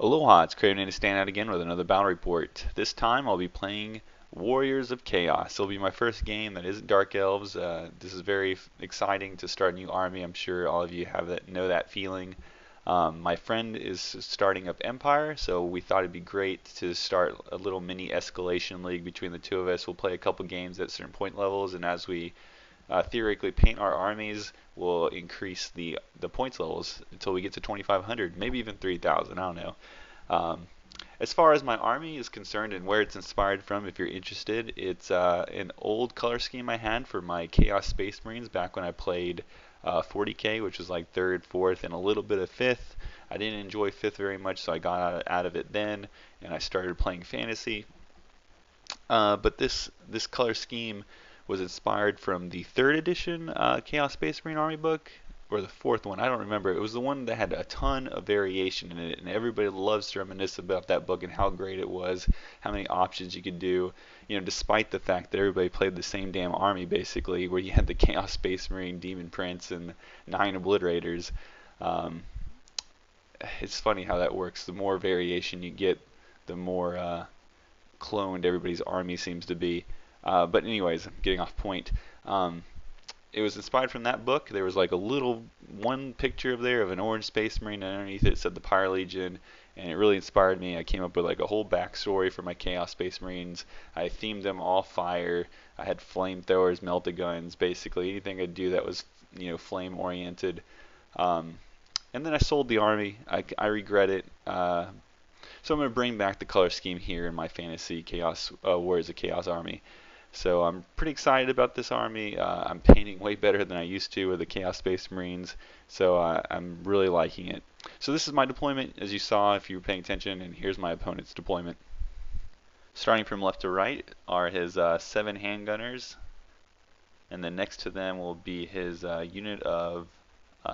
Aloha, it's CreativeNameToStandOut again with another battle report. This time I'll be playing Warriors of Chaos. It'll be my first game that isn't Dark Elves. This is very exciting to start a new army. I'm sure all of you know that feeling. My friend is starting up Empire, so we thought it'd be great to start a little mini escalation league between the two of us. We'll play a couple games at certain point levels, and as we theoretically paint our armies, we'll increase the points levels until we get to 2,500, maybe even 3,000. I don't know. Um, as far as my army is concerned and where it's inspired from, if you're interested, it's an old color scheme I had for my Chaos Space Marines back when I played 40K, which was like 3rd, 4th, and a little bit of 5th. I didn't enjoy 5th very much, so I got out of it then, and I started playing Fantasy. But this color scheme was inspired from the 3rd edition Chaos Space Marine Army book, or the 4th one. I don't remember. It was the one that had a ton of variation in it, and everybody loves to reminisce about that book and how great it was, how many options you could do. You know, despite the fact that everybody played the same damn army basically, where you had the Chaos Space Marine, Demon Prince, and 9 Obliterators. Um, it's funny how that works. The more variation you get, the more cloned everybody's army seems to be. But anyways, I'm getting off point. Um, it was inspired from that book. There was like a little one picture of there of an orange space marine, and underneath it said the Pyre Legion, and it really inspired me. I came up with like a whole backstory for my Chaos Space Marines. I themed them all fire. I had flamethrowers, melta guns, basically anything I'd do that was flame oriented. Um, and then I sold the army. I regret it. So I'm going to bring back the color scheme here in my fantasy Chaos Warriors of Chaos army. So I'm pretty excited about this army. I'm painting way better than I used to with the Chaos Space Marines, so I'm really liking it. So this is my deployment, as you saw if you were paying attention, and here's my opponent's deployment. Starting from left to right are his 7 handgunners, and then next to them will be his unit of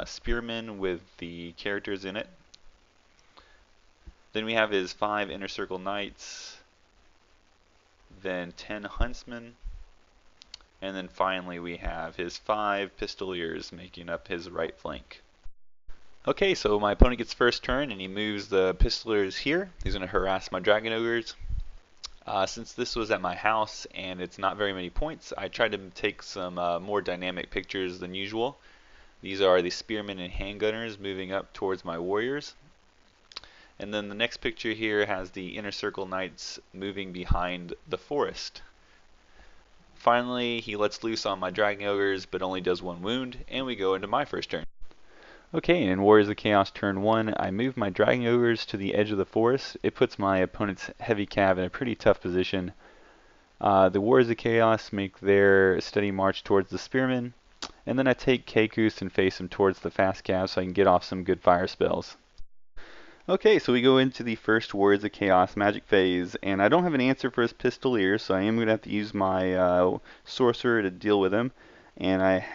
Spearmen with the characters in it. Then we have his 5 Inner Circle Knights, then 10 Huntsmen, and then finally we have his 5 Pistoliers making up his right flank. Okay, so my opponent gets first turn and he moves the Pistoliers here. He's going to harass my Dragon Ogres. Since this was at my house and it's not very many points, I tried to take some more dynamic pictures than usual. These are the Spearmen and Handgunners moving up towards my Warriors. And then the next picture here has the Inner Circle Knights moving behind the forest. Finally, he lets loose on my Dragon Ogres, but only does 1 wound, and we go into my first turn. Okay, in Warriors of Chaos turn 1, I move my Dragon Ogres to the edge of the forest. It puts my opponent's heavy cav in a pretty tough position. The Warriors of Chaos make their steady march towards the Spearmen, and then I take Kekus and face him towards the fast cav so I can get off some good fire spells. Okay, so we go into the first Warriors of Chaos magic phase, and I don't have an answer for his Pistolier, so I am going to have to use my Sorcerer to deal with him, and I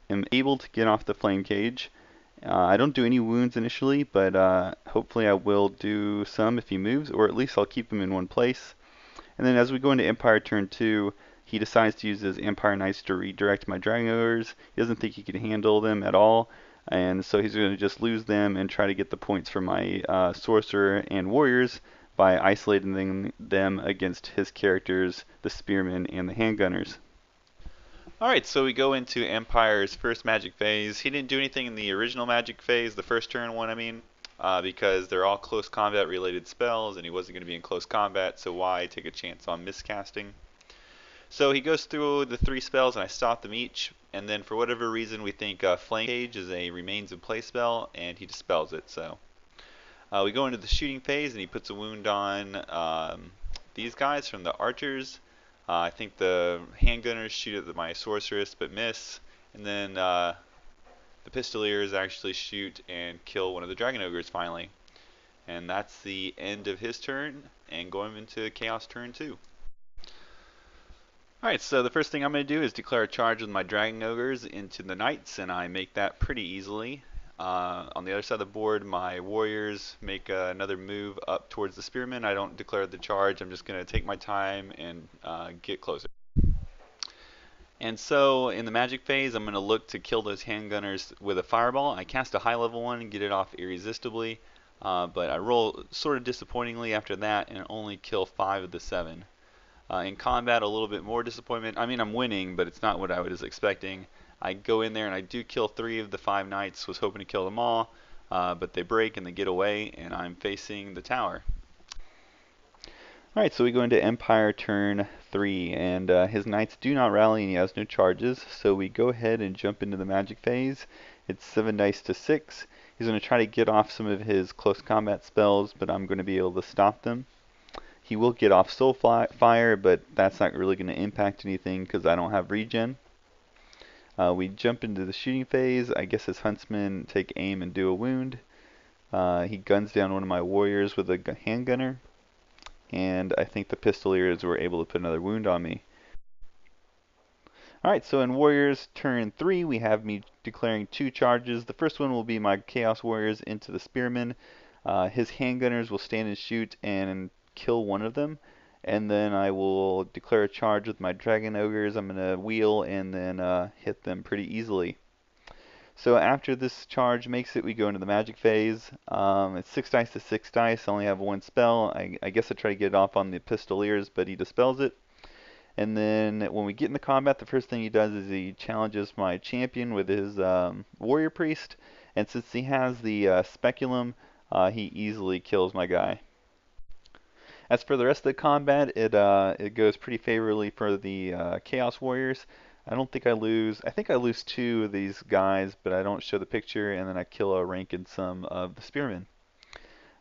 am able to get off the Flame Cage. I don't do any wounds initially, but hopefully I will do some if he moves, or at least I'll keep him in one place. And then as we go into Empire turn 2, he decides to use his Empire Knights to redirect my Dragon Ogres. He doesn't think he can handle them at all, and so he's going to just lose them and try to get the points for my Sorcerer and Warriors by isolating them against his characters, the Spearmen and the Handgunners. Alright, so we go into Empire's first magic phase. He didn't do anything in the original magic phase, the first turn one I mean, because they're all close combat related spells and he wasn't going to be in close combat, so why take a chance on miscasting? So he goes through the 3 spells and I stop them each, and then for whatever reason we think Flame Cage is a remains in play spell and he dispels it. So we go into the shooting phase and he puts a wound on these guys from the archers. I think the handgunners shoot at my sorceress but miss, and then the pistoliers actually shoot and kill one of the dragon ogres finally. And that's the end of his turn, and going into chaos turn 2. Alright, so the first thing I'm going to do is declare a charge with my Dragon Ogres into the Knights, and I make that pretty easily. On the other side of the board, my Warriors make another move up towards the Spearmen. I don't declare the charge, I'm just going to take my time and get closer. And so in the magic phase, I'm going to look to kill those handgunners with a fireball. I cast a high level one and get it off irresistibly. but I roll sort of disappointingly after that and only kill 5 of the 7. In combat, a little bit more disappointment. I mean, I'm winning, but it's not what I was expecting. I go in there and I do kill 3 of the 5 knights, was hoping to kill them all, but they break and they get away, and I'm facing the tower. Alright, so we go into Empire turn 3, and his knights do not rally and he has no charges, so we go ahead and jump into the magic phase. It's 7 dice to 6. He's going to try to get off some of his close combat spells, but I'm going to be able to stop them. He will get off Soul Fire, but that's not really going to impact anything because I don't have regen. We jump into the shooting phase. I guess his huntsmen take aim and do a wound. He guns down one of my warriors with a handgunner, and I think the pistoliers were able to put another wound on me. Alright, so in Warriors turn 3, we have me declaring 2 charges. The first one will be my Chaos Warriors into the Spearman. His handgunners will stand and shoot and kill one of them. And then I will declare a charge with my Dragon Ogres. I'm going to wheel and then hit them pretty easily. So after this charge makes it, we go into the magic phase. It's 6 dice to 6 dice. I only have one spell. I guess I try to get it off on the Pistoliers, but he dispels it. And then when we get into combat, the first thing he does is he challenges my champion with his warrior priest. And since he has the speculum, he easily kills my guy. As for the rest of the combat, it goes pretty favorably for the Chaos Warriors. I don't think I lose. I think I lose 2 of these guys, but I don't show the picture, and then I kill a rank in some of the Spearmen.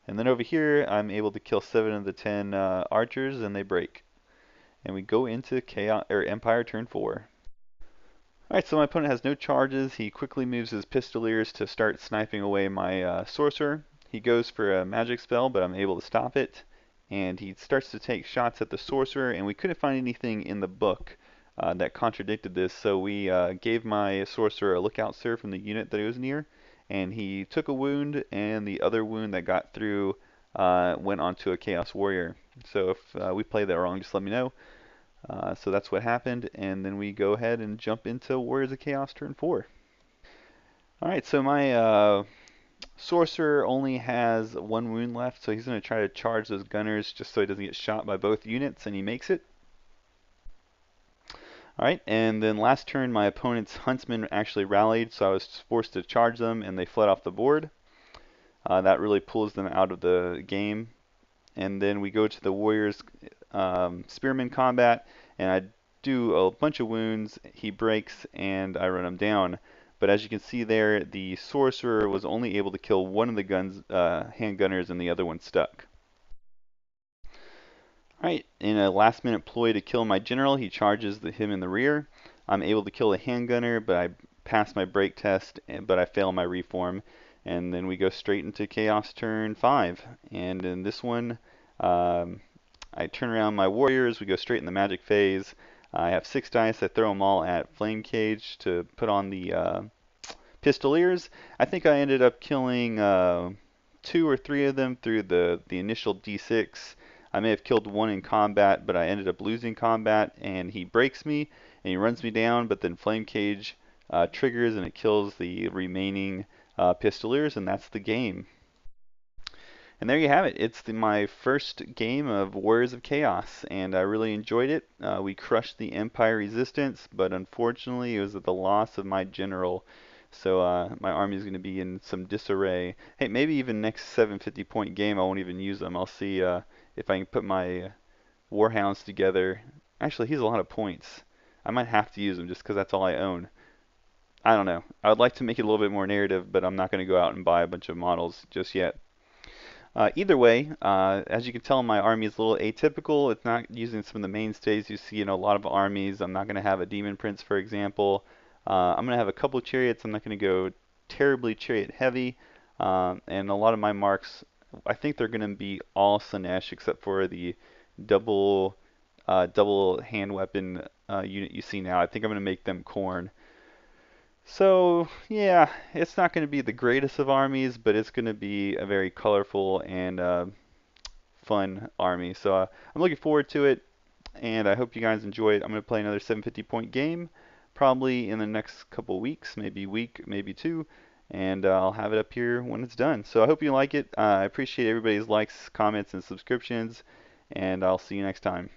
And then over here, I'm able to kill 7 of the 10 archers, and they break. And we go into Chaos or Empire turn 4. Alright, so my opponent has no charges. He quickly moves his pistoliers to start sniping away my sorcerer. He goes for a magic spell, but I'm able to stop it. And he starts to take shots at the sorcerer, and we couldn't find anything in the book that contradicted this, so we gave my sorcerer a lookout sir from the unit that he was near, and he took a wound, and the other wound that got through went onto a Chaos Warrior. So if we play that wrong, just let me know. So that's what happened, and then we go ahead and jump into Warriors of Chaos turn 4. Alright, so my sorcerer only has 1 wound left, so he's going to try to charge those gunners just so he doesn't get shot by both units, and he makes it. Alright, and then last turn my opponent's huntsmen actually rallied, so I was forced to charge them, and they fled off the board. That really pulls them out of the game. And then we go to the Warriors Spearman combat, and I do a bunch of wounds. He breaks, and I run him down. But as you can see there, the sorcerer was only able to kill one of the handgunners, and the other one stuck. Alright, in a last minute ploy to kill my general, he charges him in the rear. I'm able to kill the handgunner, but I pass my break test, but I fail my reform. And then we go straight into Chaos turn 5. And in this one, I turn around my warriors, we go straight in the magic phase. I have 6 dice, I throw them all at Flame Cage to put on the Pistoliers. I think I ended up killing 2 or 3 of them through the initial D6. I may have killed 1 in combat, but I ended up losing combat, and he breaks me, and he runs me down, but then Flame Cage triggers, and it kills the remaining Pistoliers, and that's the game. And there you have it. It's my first game of Warriors of Chaos, and I really enjoyed it. We crushed the Empire Resistance, but unfortunately it was at the loss of my general. So my army is going to be in some disarray. Hey, maybe even next 750 point game I won't even use them. I'll see if I can put my Warhounds together. Actually, he's a lot of points. I might have to use them just because that's all I own. I don't know. I would like to make it a little bit more narrative, but I'm not going to go out and buy a bunch of models just yet. Either way, as you can tell, my army is a little atypical. It's not using some of the mainstays you see in a lot of armies. I'm not going to have a Demon Prince, for example. I'm going to have a couple of chariots. I'm not going to go terribly chariot heavy. And a lot of my marks, I think they're going to be all Slanesh except for the double hand weapon unit you see now. I think I'm going to make them Khorne. So, yeah, it's not going to be the greatest of armies, but it's going to be a very colorful and fun army. So I'm looking forward to it, and I hope you guys enjoy it. I'm going to play another 750 point game, probably in the next couple weeks, maybe week, maybe 2. and I'll have it up here when it's done. So I hope you like it. I appreciate everybody's likes, comments, and subscriptions, and I'll see you next time.